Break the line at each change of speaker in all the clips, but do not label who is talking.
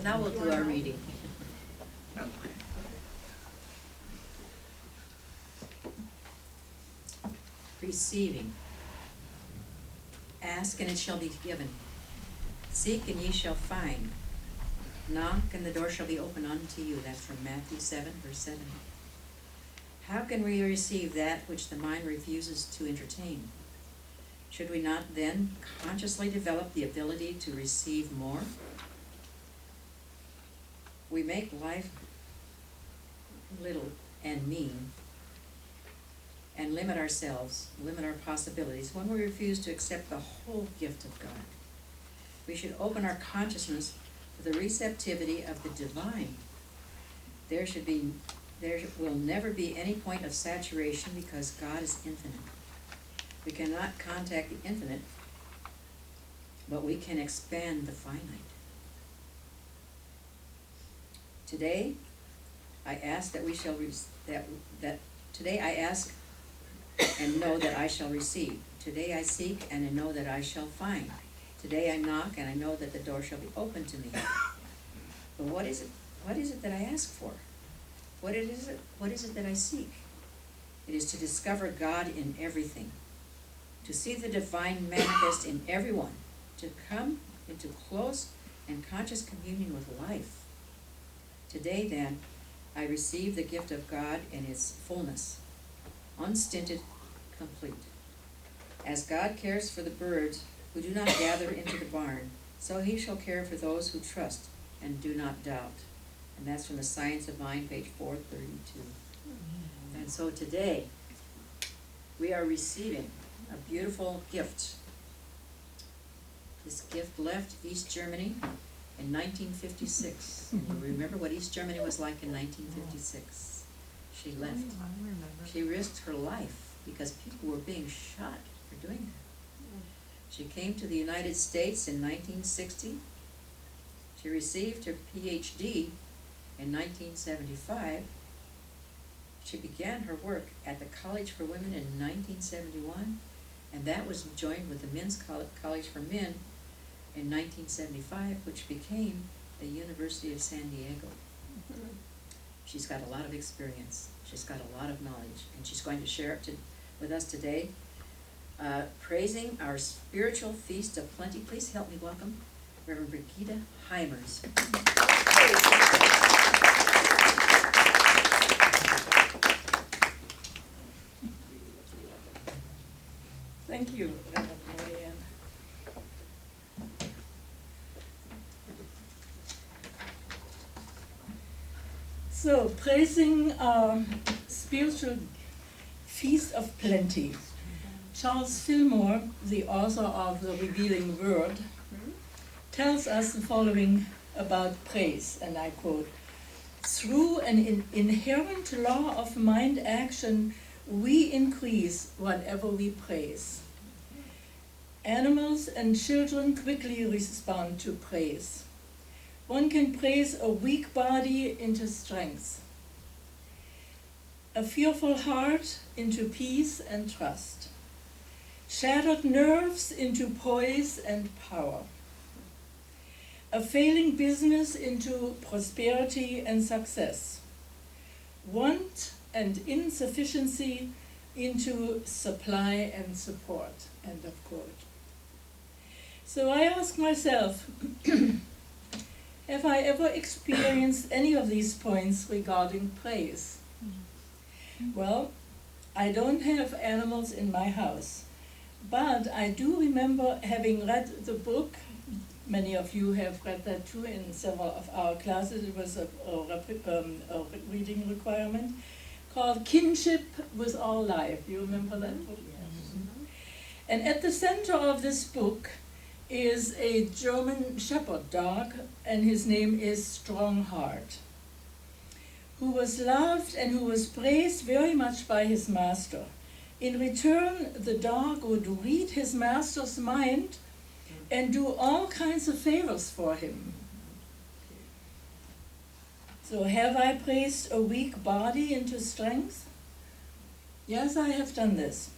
now we'll do our reading. Receiving. Ask and it shall be given. Seek and ye shall find. Knock and the door shall be opened unto you. That's from Matthew 7, verse 7. How can we receive that which the mind refuses to entertain? Should we not then consciously develop the ability to receive more? We make life little and mean and limit ourselves, limit our possibilities when we refuse to accept the whole gift of God. We should open our consciousness to the receptivity of the divine. There will never be any point of saturation because God is infinite. We cannot contact the infinite, but we can expand the finite. Today, I ask that we shall today I ask and know that I shall receive. Today I seek and I know that I shall find. Today I knock and I know that the door shall be opened to me. But what is it? What is it that I ask for? What is it that I seek? It is to discover God in everything, to see the divine manifest in everyone, to come into close and conscious communion with life. Today, then, I receive the gift of God in its fullness, unstinted, complete. As God cares for the birds who do not gather into the barn, so he shall care for those who trust and do not doubt. And that's from the Science of Mind, page 432. And so today, we are receiving a beautiful gift. This gift left East Germany in 1956. And you remember what East Germany was like in 1956. She left.
I remember.
She risked her life because people were being shot for doing that. She came to the United States in 1960. She received her PhD in 1975. She began her work at the College for Women in 1971, and that was joined with the Men's College for Men in 1975, which became the University of San Diego. She's got a lot of experience. She's got a lot of knowledge, and she's going to share it with us today. Praising our spiritual feast of plenty. Please help me welcome Reverend Brigitte Heimers.
Thank you, Reverend Marianne. So, praising our spiritual feast of plenty. Charles Fillmore, the author of The Revealing Word, tells us the following about praise, and I quote, "Through an inherent law of mind action, we increase whatever we praise. Animals and children quickly respond to praise. One can praise a weak body into strength, a fearful heart into peace and trust, shattered nerves into poise and power, a failing business into prosperity and success, want and insufficiency into supply and support." End of quote. So I ask myself, have I ever experienced any of these points regarding praise? Well, I don't have animals in my house, but I do remember having read the book. Many of you have read that too in several of our classes. It was a reading requirement called Kinship with All Life. You remember that book? Yes. And at the center of this book is a German shepherd dog, and his name is Strongheart, who was loved and who was praised very much by his master. In return, the dog would read his master's mind and do all kinds of favors for him. So have I praised a weak body into strength? Yes, I have done this.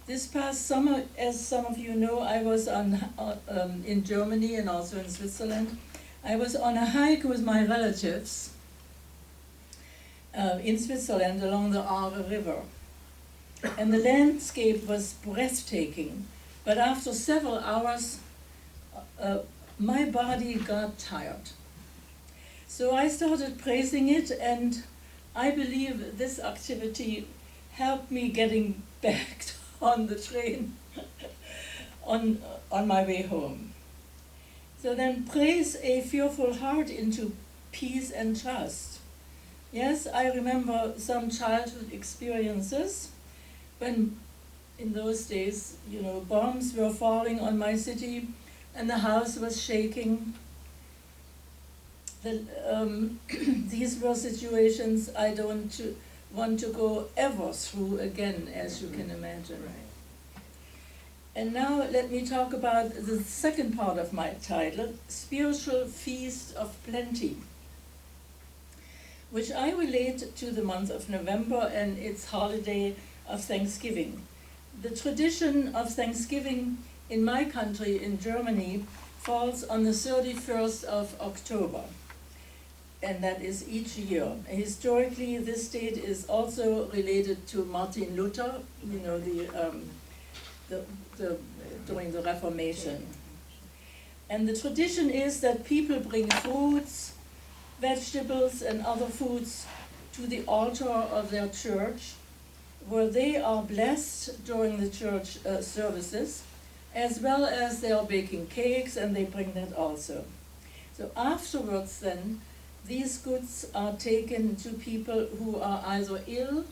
This past summer, as some of you know, I was in Germany and also in Switzerland I was on a hike with my relatives in Switzerland along the Aare River. And the landscape was breathtaking, but after several hours, my body got tired. So I started praising it, and I believe this activity helped me getting back on the train on my way home. So then praise a fearful heart into peace and trust. Yes, I remember some childhood experiences when in those days, bombs were falling on my city and the house was shaking. These were situations I don't want to go ever through again, as you can imagine.
Right.
And now let me talk about the second part of my title, Spiritual Feast of Plenty, which I relate to the month of November and its holiday of Thanksgiving. The tradition of Thanksgiving in my country, in Germany, falls on the 31st of October, and that is each year. Historically, this date is also related to Martin Luther, during the Reformation. And the tradition is that people bring fruits, vegetables, and other foods to the altar of their church, where they are blessed during the church services, as well as they are baking cakes, and they bring that also. So afterwards then, these goods are taken to people who are either ill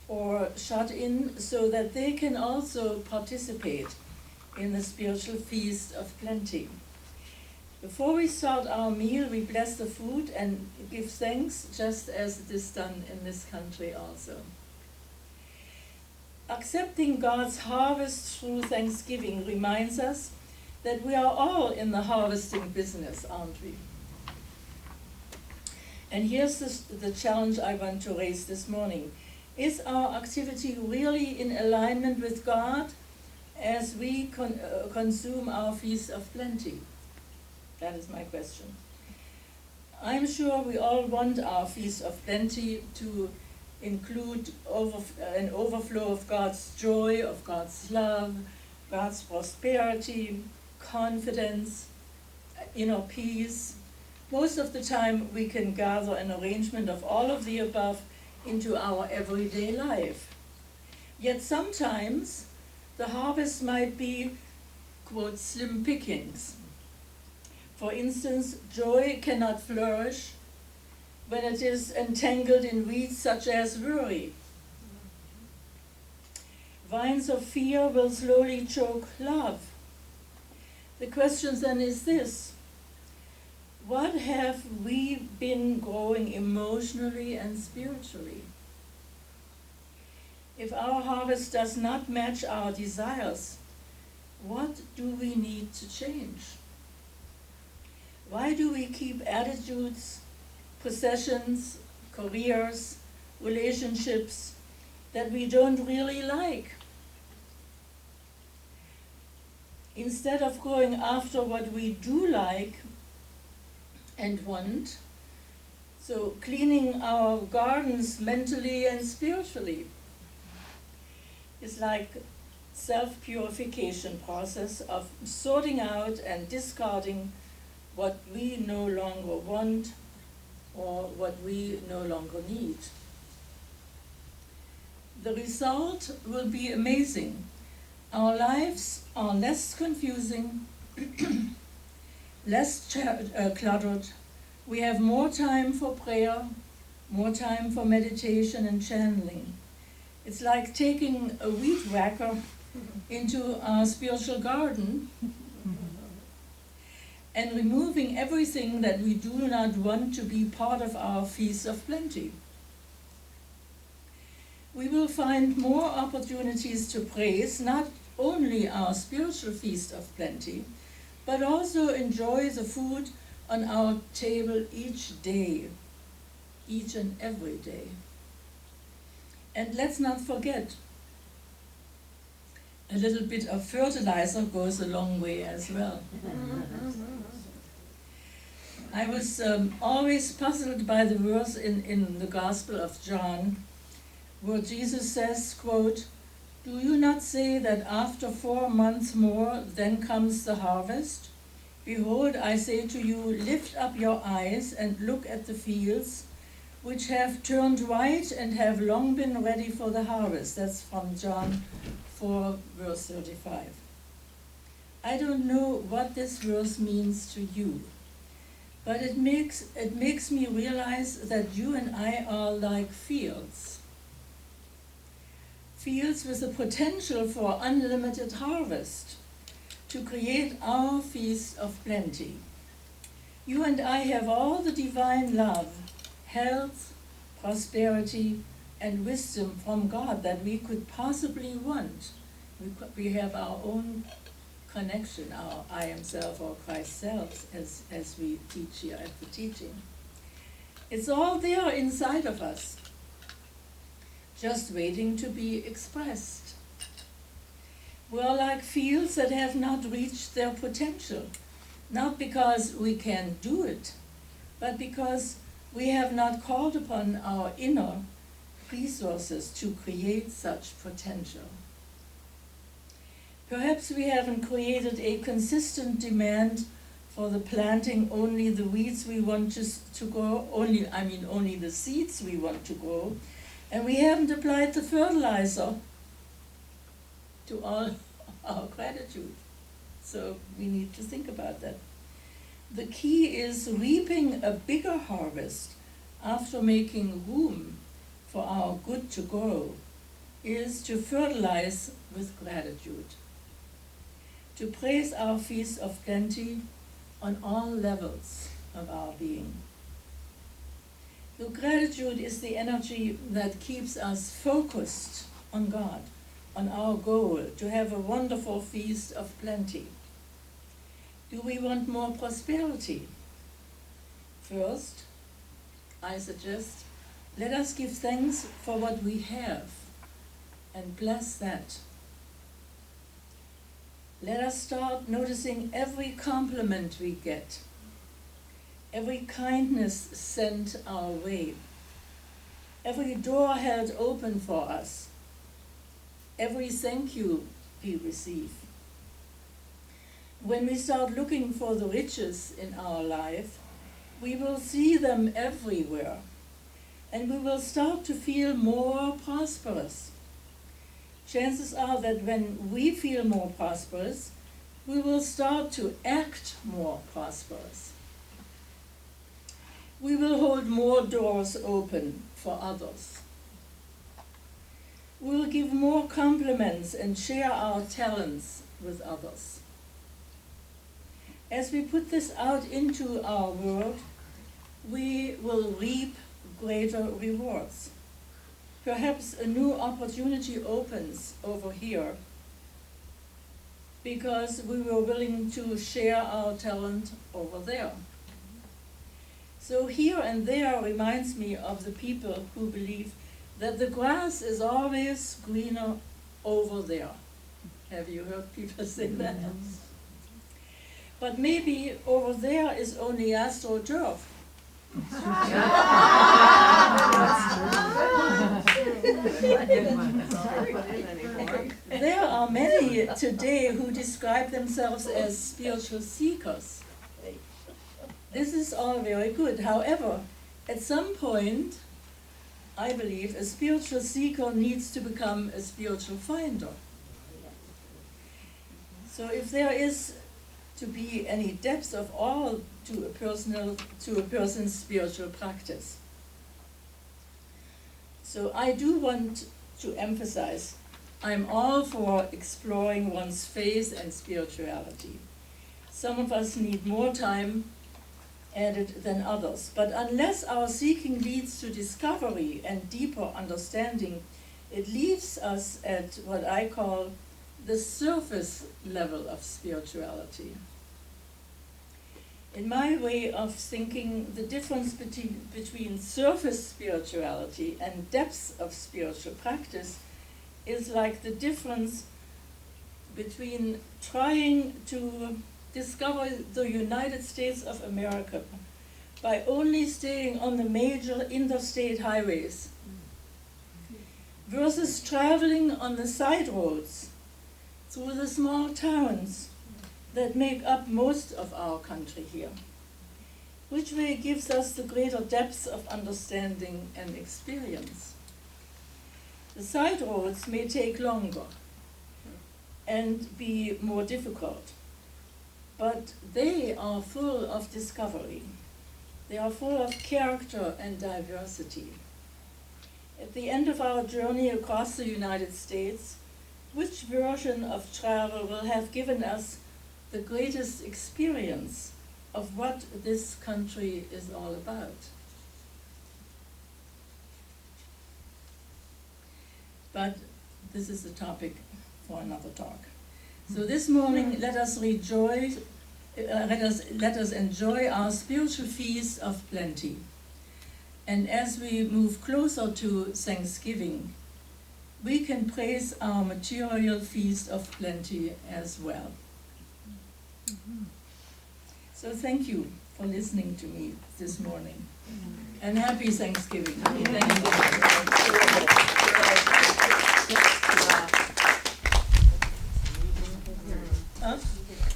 or shut in, so that they can also participate in the spiritual feast of plenty. Before we start our meal, we bless the food and give thanks, just as it is done in this country also. Accepting God's harvest through Thanksgiving reminds us that we are all in the harvesting business, aren't we? And here's the challenge I want to raise this morning. Is our activity really in alignment with God as we consume our feast of plenty? That is my question. I'm sure we all want our feast of plenty to include an overflow of God's joy, of God's love, God's prosperity, confidence, inner peace. Most of the time we can gather an arrangement of all of the above into our everyday life. Yet sometimes the harvest might be, quote, slim pickings. For instance, joy cannot flourish when it is entangled in weeds such as worry. Vines of fear will slowly choke love. The question then is this: what have we been growing emotionally and spiritually? If our harvest does not match our desires, what do we need to change? Why do we keep attitudes, possessions, careers, relationships that we don't really like, instead of going after what we do like and want? So cleaning our gardens mentally and spiritually is like self-purification process of sorting out and discarding what we no longer want or what we no longer need. The result will be amazing. Our lives are less confusing, less cluttered. We have more time for prayer, more time for meditation and channeling. It's like taking a weed whacker into our spiritual garden and removing everything that we do not want to be part of our feast of plenty. We will find more opportunities to praise not only our spiritual feast of plenty, but also enjoy the food on our table each day, each and every day. And let's not forget, a little bit of fertilizer goes a long way as well. I was always puzzled by the verse in the Gospel of John, where Jesus says, quote, "Do you not say that after 4 months more, then comes the harvest? Behold, I say to you, lift up your eyes and look at the fields, which have turned white and have long been ready for the harvest." That's from John 4, verse 35. I don't know what this verse means to you, but it makes me realize that you and I are like fields. Fields with the potential for unlimited harvest, to create our feast of plenty. You and I have all the divine love, health, prosperity, and wisdom from God that we could possibly want. We have our own connection, our I am self or Christ self, as we teach here at the teaching. It's all there inside of us, just waiting to be expressed. We're like fields that have not reached their potential, not because we can't do it, but because we have not called upon our inner resources to create such potential. Perhaps we haven't created a consistent demand for the planting only the weeds we want to grow, only the seeds we want to grow, and we haven't applied the fertilizer to all our gratitude. So we need to think about that. The key is reaping a bigger harvest after making room for our good to grow, is to fertilize with gratitude, to praise our feast of plenty on all levels of our being. So gratitude is the energy that keeps us focused on God, on our goal, to have a wonderful feast of plenty. Do we want more prosperity? First, I suggest, let us give thanks for what we have and bless that. Let us start noticing every compliment we get, every kindness sent our way, every door held open for us, every thank you we receive. When we start looking for the riches in our life, we will see them everywhere, and we will start to feel more prosperous. Chances are that when we feel more prosperous, we will start to act more prosperous. We will hold more doors open for others. We will give more compliments and share our talents with others. As we put this out into our world, we will reap greater rewards. Perhaps a new opportunity opens over here because we were willing to share our talent over there. So here and there reminds me of the people who believe that the grass is always greener over there. Have you heard people say that? But maybe over there is only astroturf. There are many today who describe themselves as spiritual seekers. This is all very good. However, at some point, I believe a spiritual seeker needs to become a spiritual finder. So if there is to be any depth of all to a person's spiritual practice. So I do want to emphasize, I'm all for exploring one's faith and spirituality. Some of us need more time added than others, but unless our seeking leads to discovery and deeper understanding, it leaves us at what I call the surface level of spirituality. In my way of thinking, the difference between surface spirituality and depth of spiritual practice is like the difference between trying to discover the United States of America by only staying on the major interstate highways versus traveling on the side roads through the small towns that make up most of our country here. Which way gives us the greater depth of understanding and experience? The side roads may take longer and be more difficult, but they are full of discovery. They are full of character and diversity. At the end of our journey across the United States, which version of travel will have given us the greatest experience of what this country is all about? But this is a topic for another talk. So this morning, let us rejoice. Let us enjoy our spiritual feast of plenty. And as we move closer to Thanksgiving, we can praise our material feast of plenty as well. So thank you for listening to me this morning. And happy Thanksgiving. Thank you.